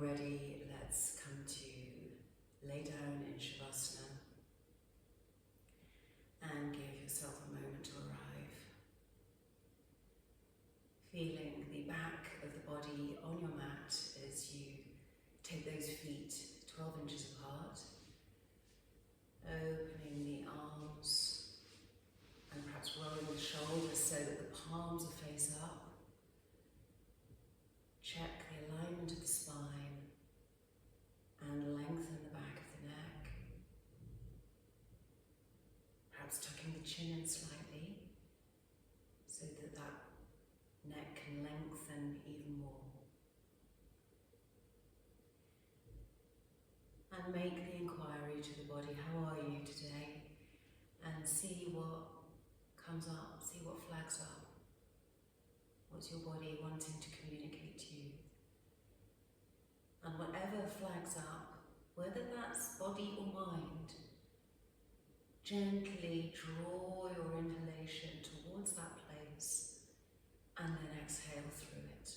ready, let's come to lay down in Shavasana and give yourself a moment to arrive. Feeling the back of the body on your mat as you take those feet 12 inches apart, opening the arms and perhaps rolling the shoulders so that the palms are face up. Check the alignment of the spine and lengthen the back of the neck. Perhaps tucking the chin in slightly so that that neck can lengthen even more. And make the inquiry to the body, how are you today? And see what comes up, see what flags up. What's your body wanting to communicate to you? And whatever flags up, whether that's body or mind, gently draw your inhalation towards that place and then exhale through it.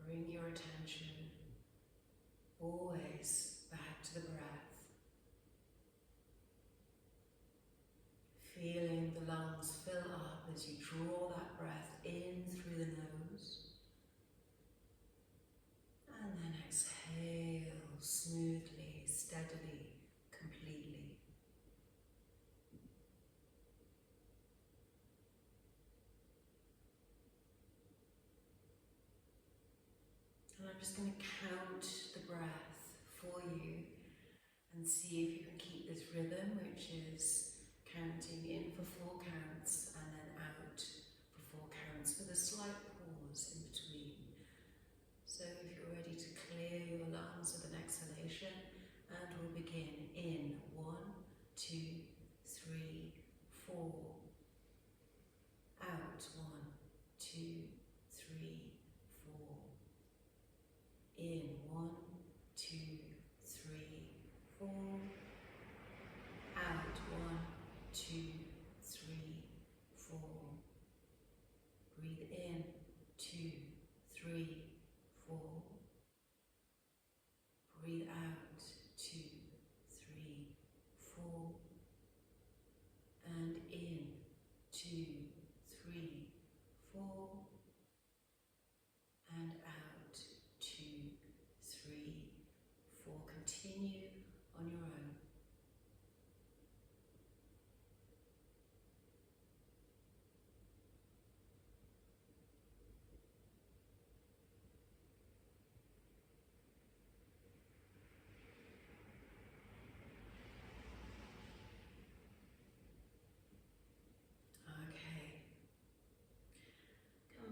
Bring your attention always back to the breath. Feeling the lungs fill up as you draw that breath in through the nose. And then exhale smoothly, steadily, completely. And I'm just going to count the breath for you and see if you can keep this rhythm, which is counting in for 4 counts and then out for 4 counts with a slight pause in between. So if you're ready to clear your lungs with an exhalation, and we'll begin in 1, 2, 3, 4. Out 1, 2, 3, 4. In 1, 2, 3, 4. Out 1, 2, 3, 4. Breathe in 2, 3, 4. Breathe out 2, 3, 4. And in 2, 3, 4. And out 2, 3, 4. Continue on your own.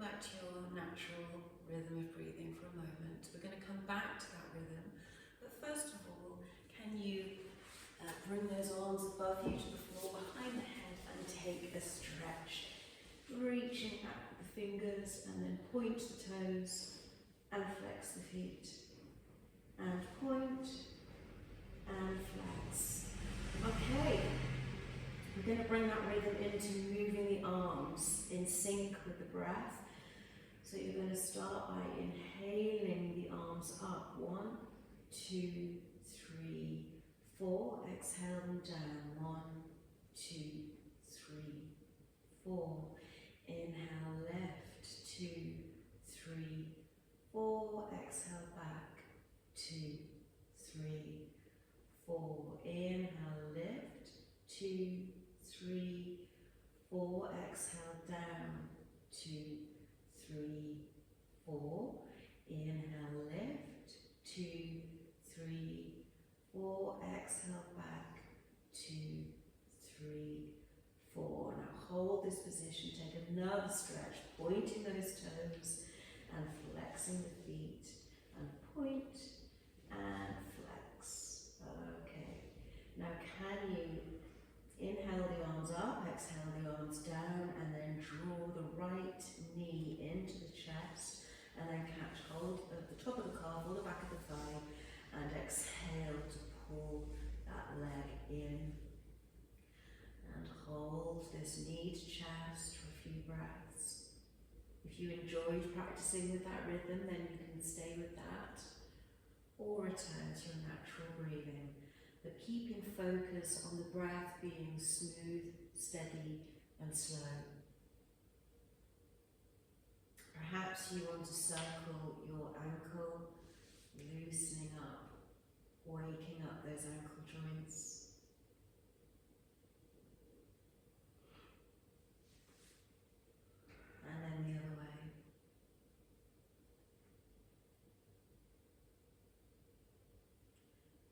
Back to your natural rhythm of breathing for a moment. We're going to come back to that rhythm, but first of all, can you bring those arms above you to the floor behind the head and take a stretch, reaching out the fingers and then point the toes and flex the feet, and point and flex. Okay. We're going to bring that rhythm into moving the arms in sync with the breath. So you're going to start by inhaling the arms up. 1, 2, 3, 4. Exhale them down. 1, 2, 3, 4. Inhale, lift. 2, 3, 4. Exhale back. 2, 3, 4. Inhale, lift. 2, 3, 4. Exhale down. 2, 3, 4. Inhale, lift. 2, 3, 4. Exhale back. 2, 3, 4. Now hold this position. Take another stretch, pointing those toes and flexing the feet. And point and flex. Okay. Now can you inhale the arms up, exhale the arms down, and then draw the right knee into the chest, and then catch hold of the top of the calf or the back of the thigh, and exhale to in. And hold this knee to chest for a few breaths. If you enjoyed practicing with that rhythm, then you can stay with that, or return to your natural breathing. But keep in focus on the breath being smooth, steady, and slow. Perhaps you want to circle your ankle, loosening up, waking up those ankle joints. And then the other way.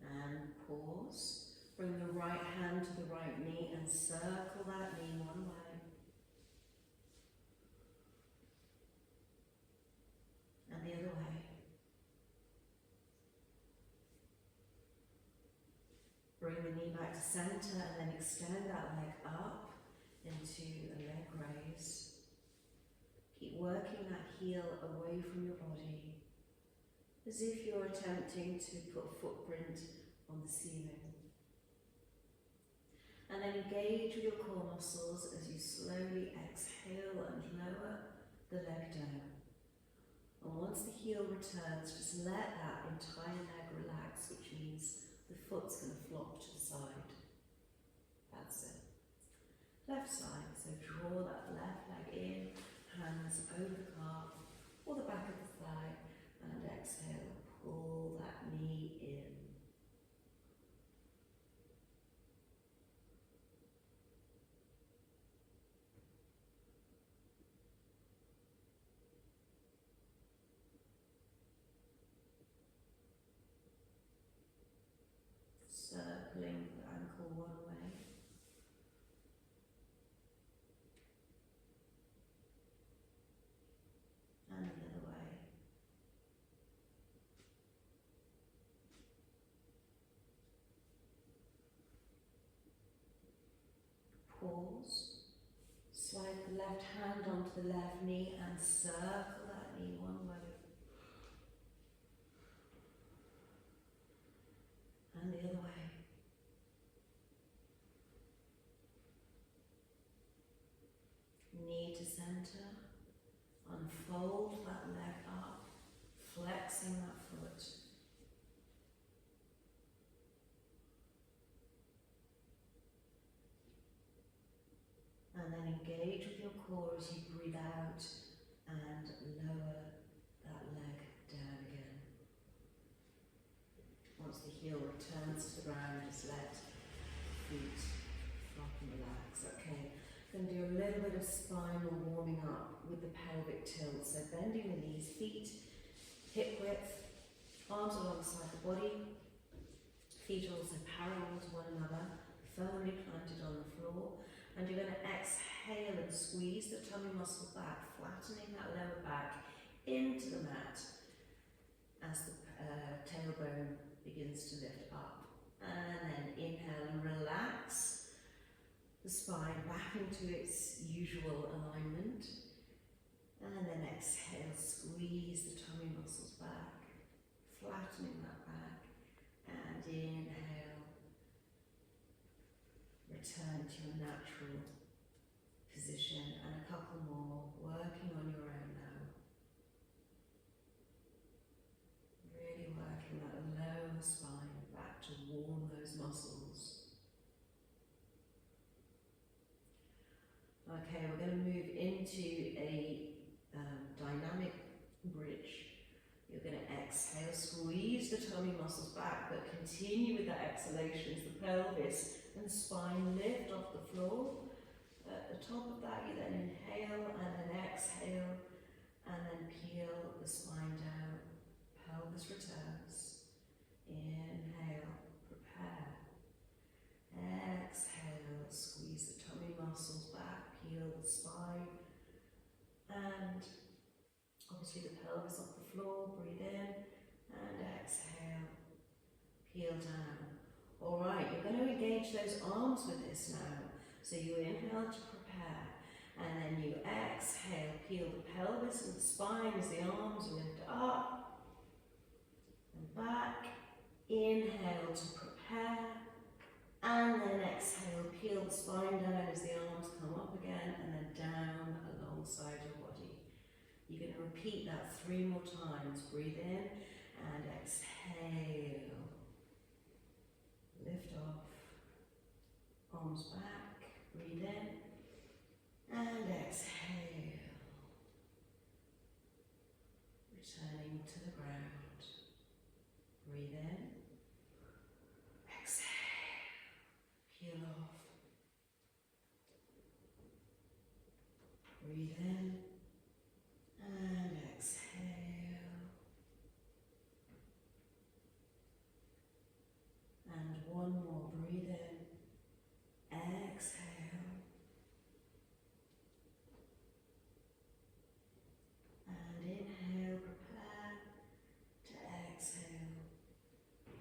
And pause. Bring the right hand to the right knee and circle that knee one way. And the other way. Bring the knee back to center and then extend that leg up into a leg raise. Keep working that heel away from your body, as if you're attempting to put a footprint on the ceiling. And then engage with your core muscles as you slowly exhale and lower the leg down. And once the heel returns, just let that entire leg relax, which means the foot's going to flop to the side. That's it. Left side, so draw that left leg in, hands over the calf or the back of the thigh, and exhale, pull that knee in. Circling the ankle one way. And the other way. Pause. Slide the left hand onto the left knee and circle that knee one way. And the other way. Knee to center. Unfold that leg up, flexing that foot. And then engage with your core as you breathe out and lower that leg down again. Once the heel returns to the ground, just let feet flop and relax. Okay, going to do a little bit of spinal warming up with the pelvic tilt. So bending the knees, feet hip width, arms alongside the body, feet also parallel to one another, firmly planted on the floor. And you're going to exhale and squeeze the tummy muscle back, flattening that lower back into the mat as the tailbone begins to lift up. And then inhale and relax the spine back into its usual alignment. And then exhale, squeeze the tummy muscles back, flattening that back. And inhale. Return to your natural position, and a couple more, working on your own now. Really working that lower spine back to warm those muscles. Okay, we're going to move into a dynamic bridge. You're going to exhale, squeeze the tummy muscles back, but continue with that exhalation as the pelvis and spine lift off the floor. At the top of that, you then inhale and then exhale, and then peel the spine down. Pelvis returns. Inhale, prepare. Exhale, squeeze the tummy muscles back, peel the spine, and obviously the pelvis off the floor. Breathe in and exhale, peel down. Alright, you're going to engage those arms with this now. So you inhale to prepare, and then you exhale, peel the pelvis and the spine as the arms lift up and back. Inhale to prepare, And then exhale, peel the spine down as the arms come up again and then down alongside your body. You're going to repeat that 3 more times. Breathe in and exhale. Lift off. Arms back. Breathe in and exhale. Returning to the ground. Breathe in. Exhale. Peel off. Breathe in and exhale. And one more. Breathe in. Exhale. And inhale. Prepare to exhale.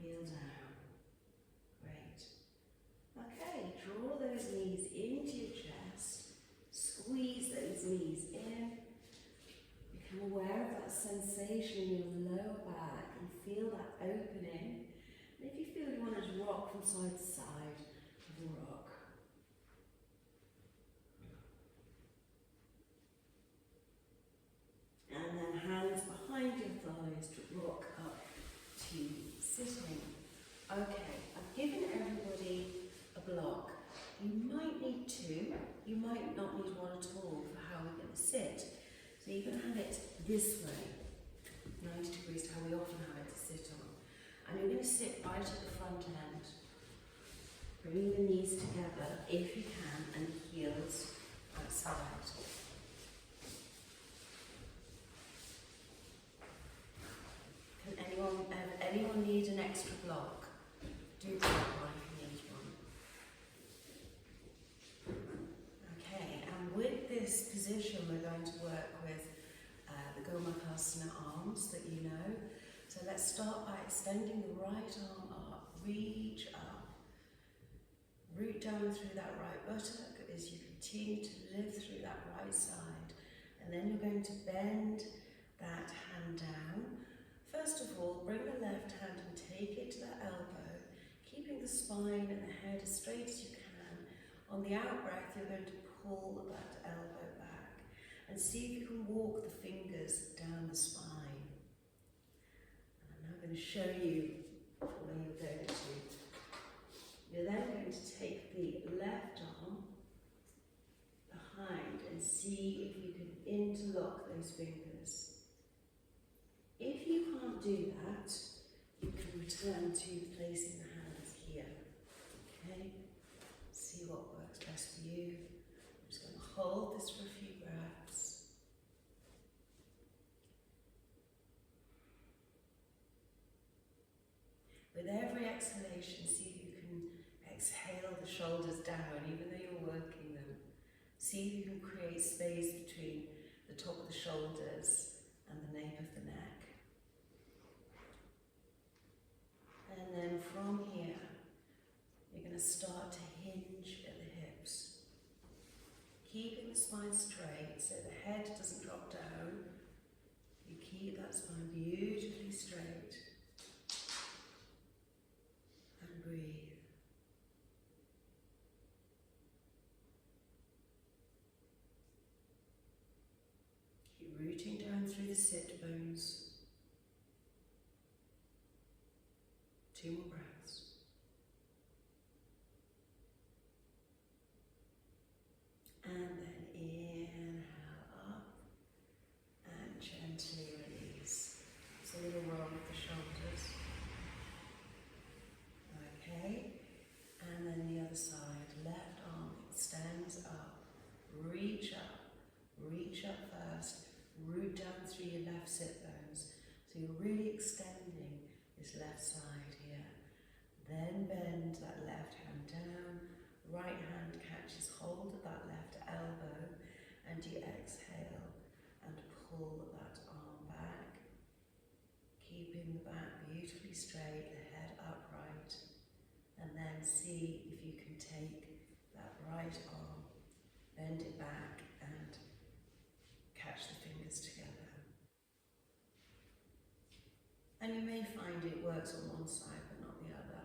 Peel down. Great. Okay, draw those knees into your chest. Squeeze those knees in. Become aware of that sensation in your lower back and feel that opening. And if you feel you want to rock from side to side, rock. And then hands behind your thighs to rock up to sitting. Okay, I've given everybody a block. You might need 2, you might not need 1 at all for how we're going to sit. So you're going to have it this way, 90 degrees to how we often have it to sit on. And you're going to sit right at the front end, bringing the knees together if you can and heels outside. Can anyone need an extra block? Do grab one if you need one. Okay, and with this position we're going to work with the Gomukhasana arms that you know. So let's start by extending the right arm up, reach up, root down through that right buttock as you continue to live through that right side. And then you're going to bend that hand down. First of all, bring the left hand and take it to the elbow, keeping the spine and the head as straight as you can. On the out breath, you're going to pull that elbow back and see if you can walk the fingers down the spine. And I'm now going to show you where you're going to. You're then going to take the left arm behind and see if you can interlock those fingers. If you can't do that, you can return to placing the hands here. Okay? See what works best for you. I'm just going to hold this for a few breaths. With every exhalation, see if you can exhale the shoulders down, even though you're working them. See if you can create space between the top of the shoulders and the nape of the neck. And then from here, you're going to start to hinge at the hips. Keeping the spine straight so the head doesn't drop down. You keep that spine beautifully straight. And breathe. Keep rooting down through the sit bones. 2 more breaths. And then inhale up and gently release. It's a little roll with the shoulders. Okay, and then the other side. Left arm extends up, reach up first, root down through your left sit bones. So you're really extending this left side here. Then bend that left hand down, right hand catches hold of that left elbow, and you exhale and pull that arm back, keeping the back beautifully straight, the head upright, and then see if you can take that right arm, bend it back and catch the fingers together. And you may find it works on one side but not the other.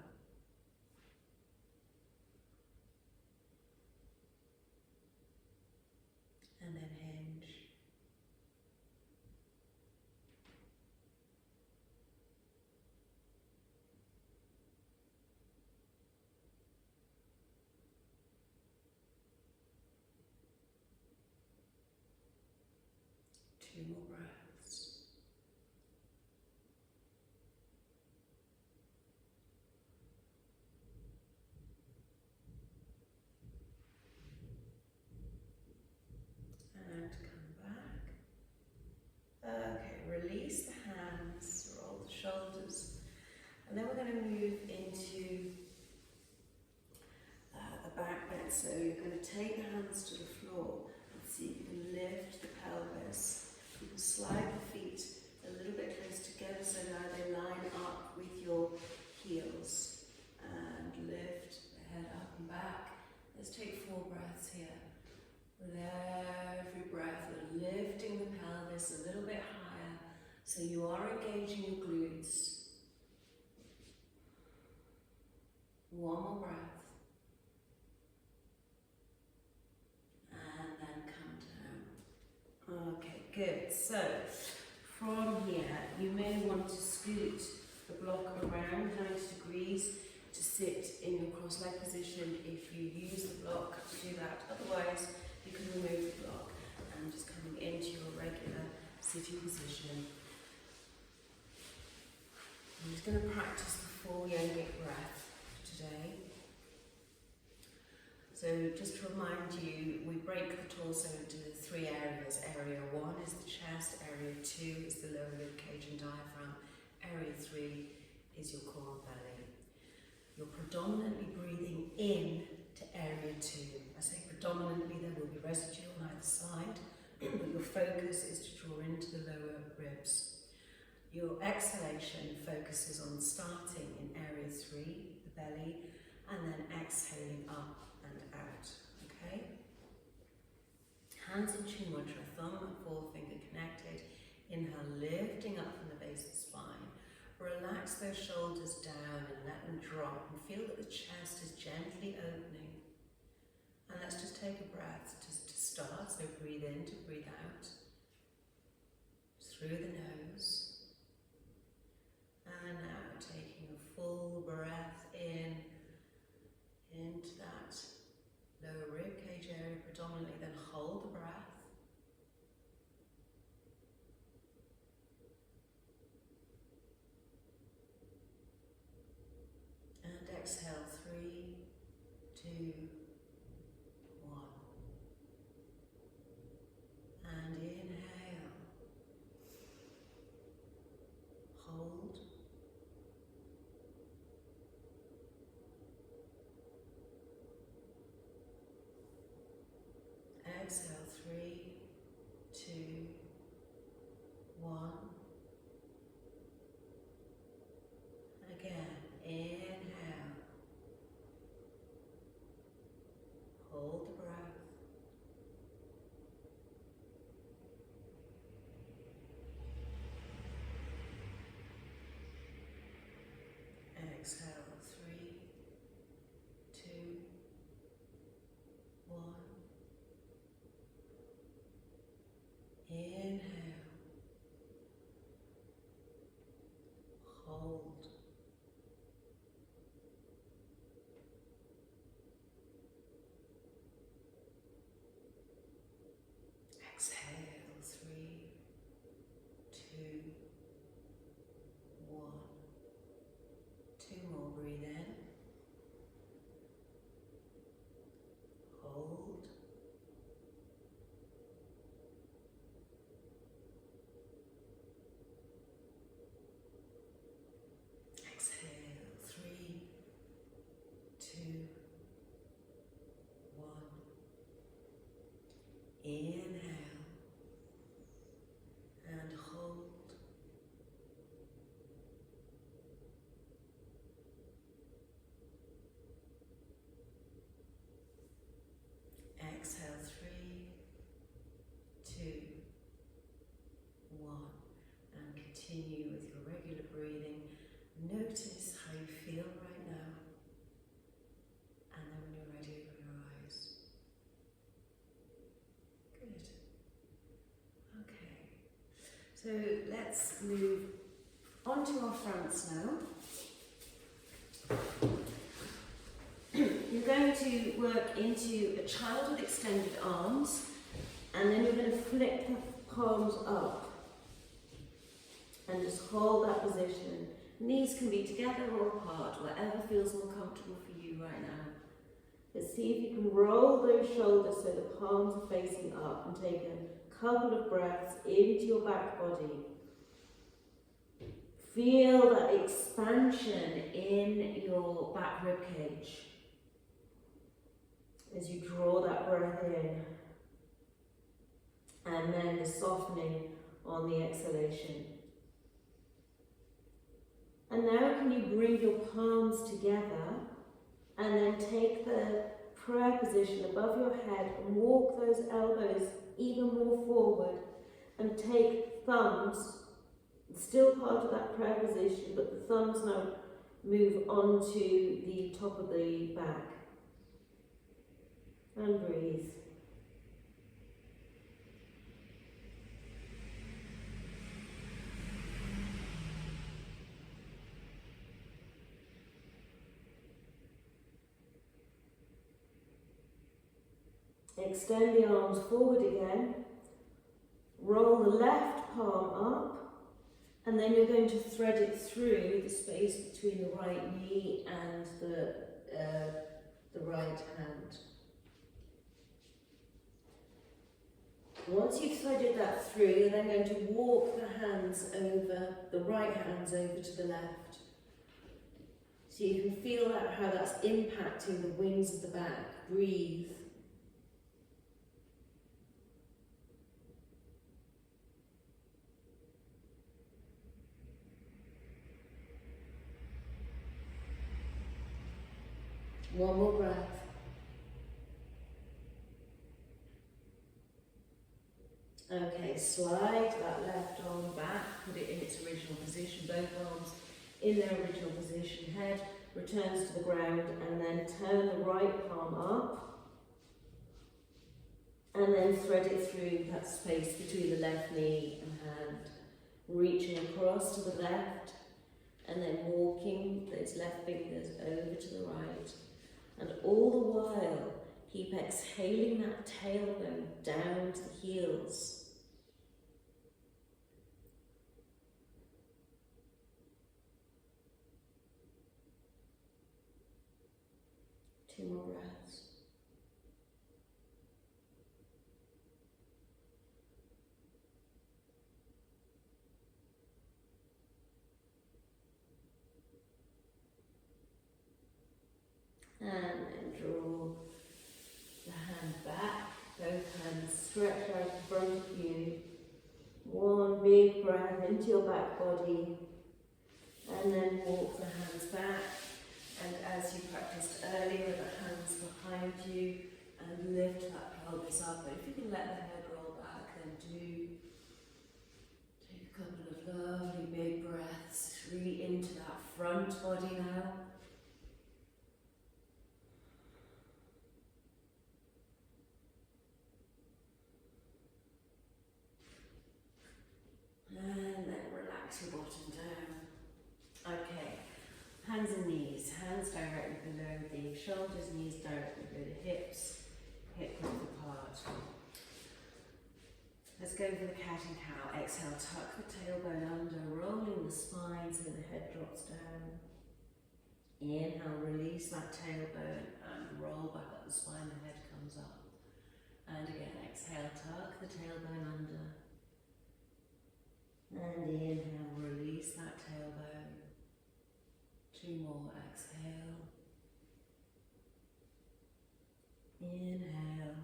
2 more breaths. And come back. Okay, release the hands, roll the shoulders. And then we're going to move into the back bend. So you're going to take the hands to the floor and see if you can lift the pelvis. You can slide the feet a little bit close together so now they line up with your heels. And lift the head up and back. Let's take 4 breaths here. With every breath, we're lifting the pelvis a little bit higher so you are engaging your glutes. 1 more breath. And then come down. Okay, good. So, from here, you may want to scoot the block around 90 degrees to sit in your cross-leg position if you use the block to do that. Otherwise, you can remove the block and just coming into your regular sitting position. I'm just going to practice the full yogic breath today. So just to remind you, we break the torso into 3 areas. Area 1 is the chest, area 2 is the lower rib cage and diaphragm, area 3 is your core and belly. You're predominantly breathing in to area 2. I say predominantly, there will be residue on either side, but your focus is to draw into the lower ribs. Your exhalation focuses on starting in area 3, the belly, and then exhaling up and out, okay? Hands in chin mudra, thumb and forefinger connected. Inhale, lifting up from the base of the spine. Relax those shoulders down and let them drop and feel that the chest is gently opening. And let's just take a breath to start, so breathe in to breathe out. Through the nose. And now taking a full breath in, into that lower rib cage area predominantly, then hold the breath. And exhale, 3, 2, 1. And inhale. Hold. Exhale, 3, 2, 1. Again, inhale. Hold the breath. Exhale, 3, 2, 1. Inhale. Hold. Exhale, 3, 2, 1. 2 more, breathe in. Hold. Exhale, 3, 2, 1. Inhale and hold. Exhale, 3, 2, 1. And continue with your regular breathing. Notice how you feel right now. And then when you're ready, open your eyes. Good. Okay. So let's move onto our fronts now. You're going to work into a child with extended arms, and then you're going to flip the palms up And just hold that position. Knees can be together or apart, whatever feels more comfortable for you right now. But see if you can roll those shoulders so the palms are facing up, and take a couple of breaths into your back body. Feel that expansion in your back rib cage as you draw that breath in, and then the softening on the exhalation. And now can you bring your palms together and then take the prayer position above your head and walk those elbows even more forward, and take thumbs, still part of that prayer position, but the thumbs now move onto the top of the back. And breathe. Extend the arms forward again. Roll the left palm up, and then you're going to thread it through the space between the right knee and the right hand. Once you've threaded that through, you're then going to walk the hands over, the right hands over to the left. So you can feel that, how that's impacting the wings of the back. Breathe. One more breath. Okay, slide that left arm back, put it in its original position, both arms in their original position. Head returns to the ground, and then turn the right palm up, and then thread it through that space between the left knee and hand, reaching across to the left, and then walking those left fingers over to the right. And all the while, keep exhaling that tailbone down to the heels. Two more breaths. And then draw the hand back, both hands stretched out in front of you. One big breath into your back body, and then walk the hands back. And as you practiced earlier, the hands behind you, and lift that pelvis up. But if you can let the head roll back, then do take a couple of lovely big breaths, really into that front body now. And then relax your bottom down. Okay, hands and knees, hands directly below the shoulders, knees directly below the hips, hip width apart. Let's go for the cat and cow. Exhale, tuck the tailbone under, rolling the spine so the head drops down. Inhale, release that tailbone and roll back up the spine, the head comes up. And again, exhale, tuck the tailbone under. And inhale, release that tailbone. Two more, exhale. Inhale.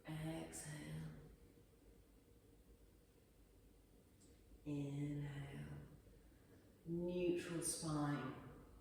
Exhale. Inhale. Neutral spine.